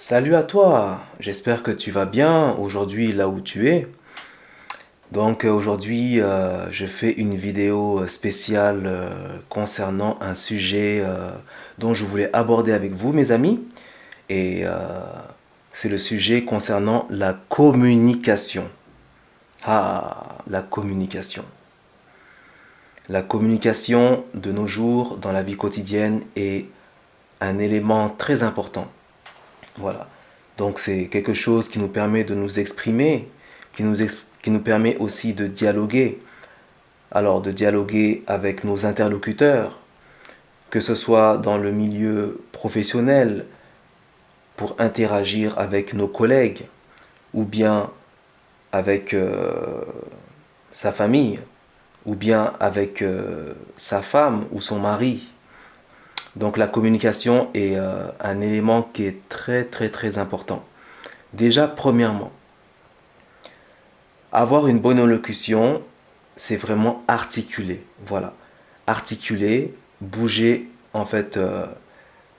Salut à toi, j'espère que tu vas bien aujourd'hui là où tu es. Aujourd'hui je fais une vidéo spéciale concernant un sujet dont je voulais aborder avec vous mes amis et c'est le sujet concernant la communication. Ah, la communication. La communication de nos jours dans la vie quotidienne est un élément très important. Voilà. Donc c'est quelque chose qui nous permet de nous exprimer, qui nous permet aussi de dialoguer. Alors de dialoguer avec nos interlocuteurs, que ce soit dans le milieu professionnel pour interagir avec nos collègues, ou bien avec sa famille, ou bien avec sa femme ou son mari. Donc la communication est un élément qui est très très très important. Déjà, premièrement, avoir une bonne élocution, c'est vraiment articuler. Voilà. Articuler, bouger en fait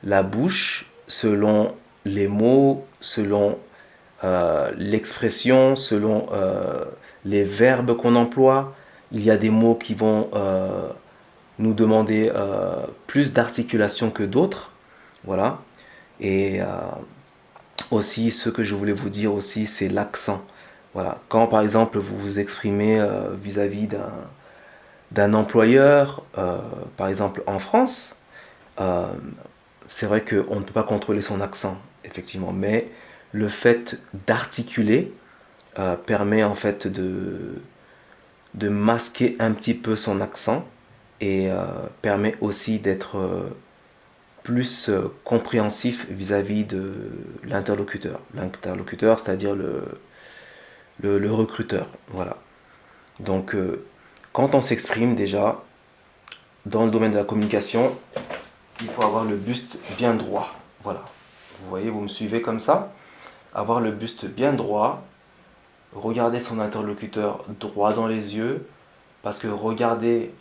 la bouche selon les mots, selon l'expression, selon les verbes qu'on emploie. Il y a des mots qui vont nous demander plus d'articulation que d'autres. Voilà. Et aussi, ce que je voulais vous dire aussi, c'est l'accent. Voilà. Quand par exemple vous vous exprimez vis-à-vis d'un employeur, par exemple en France, euh, c'est vrai qu'on ne peut pas contrôler son accent, effectivement, mais le fait d'articuler permet en fait de masquer un petit peu son accent et permet aussi d'être plus compréhensif vis-à-vis de l'interlocuteur. L'interlocuteur, c'est-à-dire le recruteur. Voilà. Donc, quand on s'exprime déjà dans le domaine de la communication, il faut avoir le buste bien droit. Voilà. Vous voyez, vous me suivez comme ça. Avoir le buste bien droit, regarder son interlocuteur droit dans les yeux, parce que regarder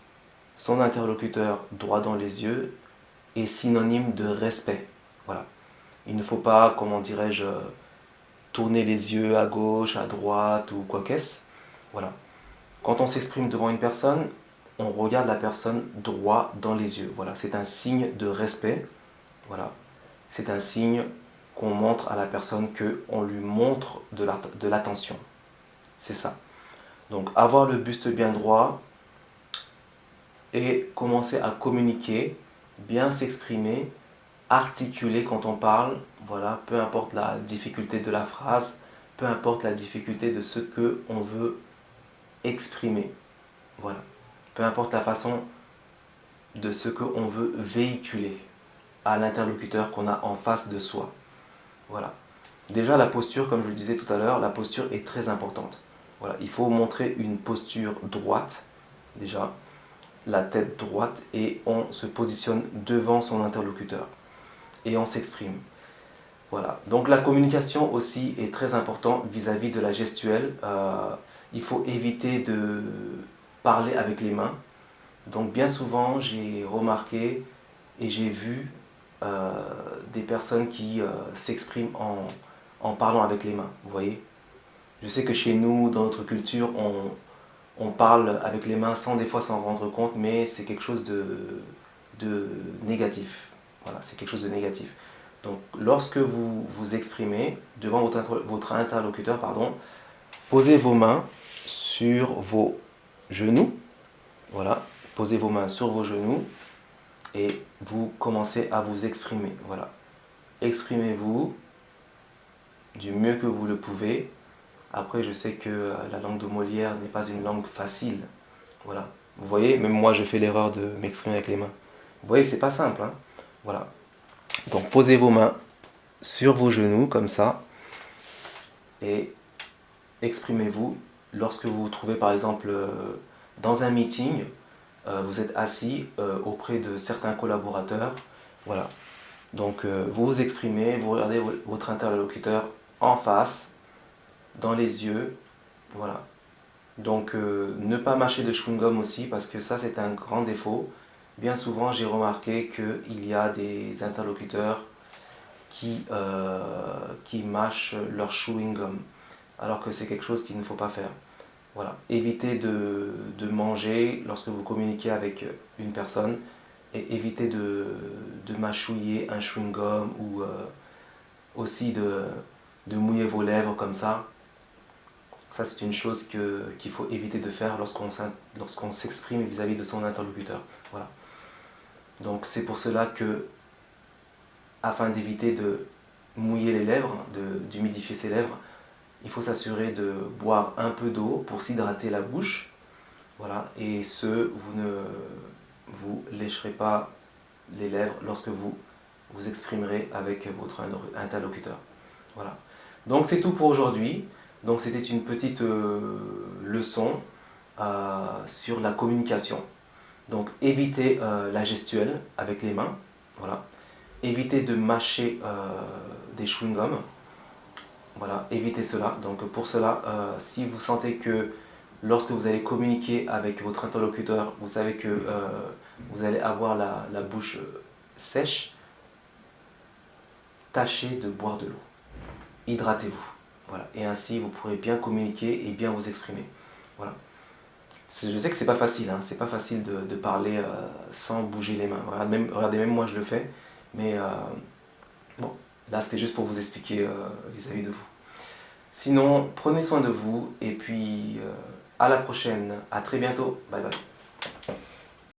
son interlocuteur droit dans les yeux est synonyme de respect. Voilà. Il ne faut pas, comment dirais-je, tourner les yeux à gauche, à droite ou quoi qu'est-ce. Voilà. Quand on s'exprime devant une personne, on regarde la personne droit dans les yeux. Voilà, c'est un signe de respect. Voilà, c'est un signe qu'on montre à la personne que on lui montre de l'attention. C'est ça. Donc avoir le buste bien droit et commencer à communiquer, bien s'exprimer, articuler quand on parle. Voilà, peu importe la difficulté de la phrase, peu importe la difficulté de ce que on veut exprimer. Voilà. Peu importe la façon de ce qu'on veut véhiculer à l'interlocuteur qu'on a en face de soi. Voilà. Déjà, la posture, comme je le disais tout à l'heure, la posture est très importante. Voilà. Il faut montrer une posture droite, déjà, la tête droite, et on se positionne devant son interlocuteur. Et on s'exprime. Voilà. Donc la communication aussi est très importante vis-à-vis de la gestuelle. Il faut éviter de parler avec les mains. Donc bien souvent, j'ai remarqué et j'ai vu euh, des personnes qui s'expriment en parlant avec les mains, vous voyez. Je sais que chez nous, dans notre culture, on parle avec les mains sans des fois s'en rendre compte, mais c'est quelque chose de négatif. Voilà, c'est quelque chose de négatif. Donc lorsque vous vous exprimez devant votre interlocuteur, pardon, posez vos mains sur vos genoux. Voilà, posez vos mains sur vos genoux et vous commencez à vous exprimer. Voilà, exprimez-vous du mieux que vous le pouvez. Après, je sais que la langue de Molière n'est pas une langue facile. Voilà, vous voyez, même moi je fais l'erreur de m'exprimer avec les mains. Vous voyez, c'est pas simple, hein. Voilà. Donc posez vos mains sur vos genoux comme ça et exprimez-vous. Lorsque vous vous trouvez par exemple dans un meeting, vous êtes assis auprès de certains collaborateurs. Voilà. Donc vous vous exprimez, vous regardez votre interlocuteur en face, dans les yeux. Voilà. Donc ne pas mâcher de chewing-gum aussi, parce que ça c'est un grand défaut. Bien souvent j'ai remarqué qu'il y a des interlocuteurs qui mâchent leur chewing gum, alors que c'est quelque chose qu'il ne faut pas faire. Voilà. Évitez de manger lorsque vous communiquez avec une personne et évitez de mâchouiller un chewing gum ou aussi de mouiller vos lèvres comme ça. Ça, c'est une chose qu'il faut éviter de faire lorsqu'on s'exprime vis-à-vis de son interlocuteur. Voilà. Donc, c'est pour cela que, afin d'éviter de mouiller les lèvres, d'humidifier ses lèvres, il faut s'assurer de boire un peu d'eau pour s'hydrater la bouche. Voilà. Et vous ne vous lécherez pas les lèvres lorsque vous vous exprimerez avec votre interlocuteur. Voilà. Donc c'est tout pour aujourd'hui. Donc c'était une petite leçon sur la communication. Donc évitez la gestuelle avec les mains. Voilà. Évitez de mâcher des chewing-gums. Voilà, évitez cela. Donc pour cela, si vous sentez que lorsque vous allez communiquer avec votre interlocuteur, vous savez que vous allez avoir la bouche sèche, tâchez de boire de l'eau. Hydratez-vous. Voilà. Et ainsi, vous pourrez bien communiquer et bien vous exprimer. Voilà. Je sais que c'est pas facile, hein. C'est pas facile de parler sans bouger les mains. Regardez, même moi je le fais. Mais bon, là c'était juste pour vous expliquer vis-à-vis de vous. Sinon, prenez soin de vous et puis à la prochaine. À très bientôt. Bye bye.